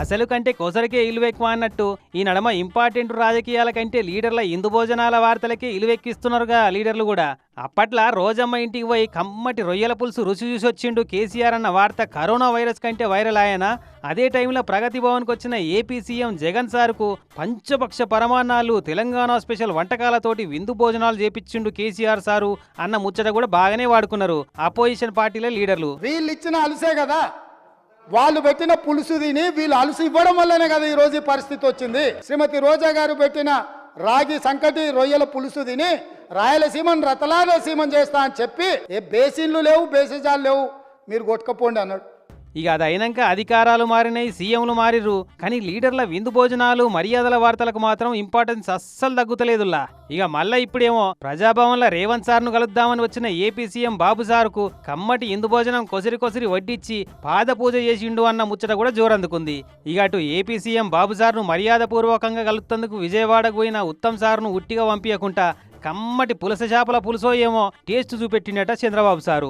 అసలు కంటే కొసరికే ఇలువెక్కువ అన్నట్టు ఈ నడమ ఇంపార్టెంట్ రాజకీయాల కంటే లీడర్ల ఇందు భోజనాల వార్తలకే ఇలువెక్కిస్తున్నారుగా లీడర్లు కూడా. అప్పట్లా రోజమ్మ ఇంటికి పోయి కమ్మటి రొయ్యల పులుసు రుచి చూసి వచ్చిండు కేసీఆర్ అన్న వార్త కరోనా వైరస్ కంటే వైరల్ ఆయనా. అదే టైంలో ప్రగతి భవన్కి వచ్చిన ఏపీ సీఎం జగన్ సార్కు పంచపక్ష పరమాన్నాలు తెలంగాణ స్పెషల్ వంటకాలతోటి విందు భోజనాలు చేపించిండు కేసీఆర్ సారు అన్న ముచ్చట కూడా బాగానే వాడుకున్నారు అపోజిషన్ పార్టీల లీడర్లు. వీళ్ళు ఇచ్చిన అలుసే కదా, వాళ్ళు పెట్టిన పులుసు తిని వీళ్ళు అలుసు ఇవ్వడం వల్లనే కదా ఈ రోజు ఈ పరిస్థితి వచ్చింది. శ్రీమతి రోజా గారు పెట్టిన రాగి సంకటి రొయ్యల పులుసు తిని రాయలసీమను రతలాలసీమను చేస్తా అని చెప్పి ఏ బేసిన్లు లేవు బేసిజాలు లేవు మీరు కొట్టుకపోండి అన్నాడు. ఇక అది అయినాక అధికారాలు మారినాయి, సీఎంలు మారిర్రు, కానీ లీడర్ల విందు భోజనాలు మర్యాదల వార్తలకు మాత్రం ఇంపార్టెన్స్ అస్సలు తగ్గుతలేదుల్లా. ఇక మళ్ళా ఇప్పుడేమో ప్రజాభవన్లో రేవంత్ సార్ను కలుద్దామని వచ్చిన ఏపీ సీఎం బాబు సార్కు కమ్మటి ఇందు భోజనం కొసిరి వడ్డిచ్చి పాద పూజ చేసిండు అన్న ముచ్చట కూడా జోరందుకుంది. ఇక అటు ఏపీ సీఎం బాబు సార్ను మర్యాద పూర్వకంగా కలుపుతందుకు విజయవాడకు పోయిన ఉత్తమ్ సార్ను ఉట్టిగా పంపించకుండా కమ్మటి పులస చేపల పులుసో ఏమో టేస్ట్ చూపెట్టినట చంద్రబాబు సారు.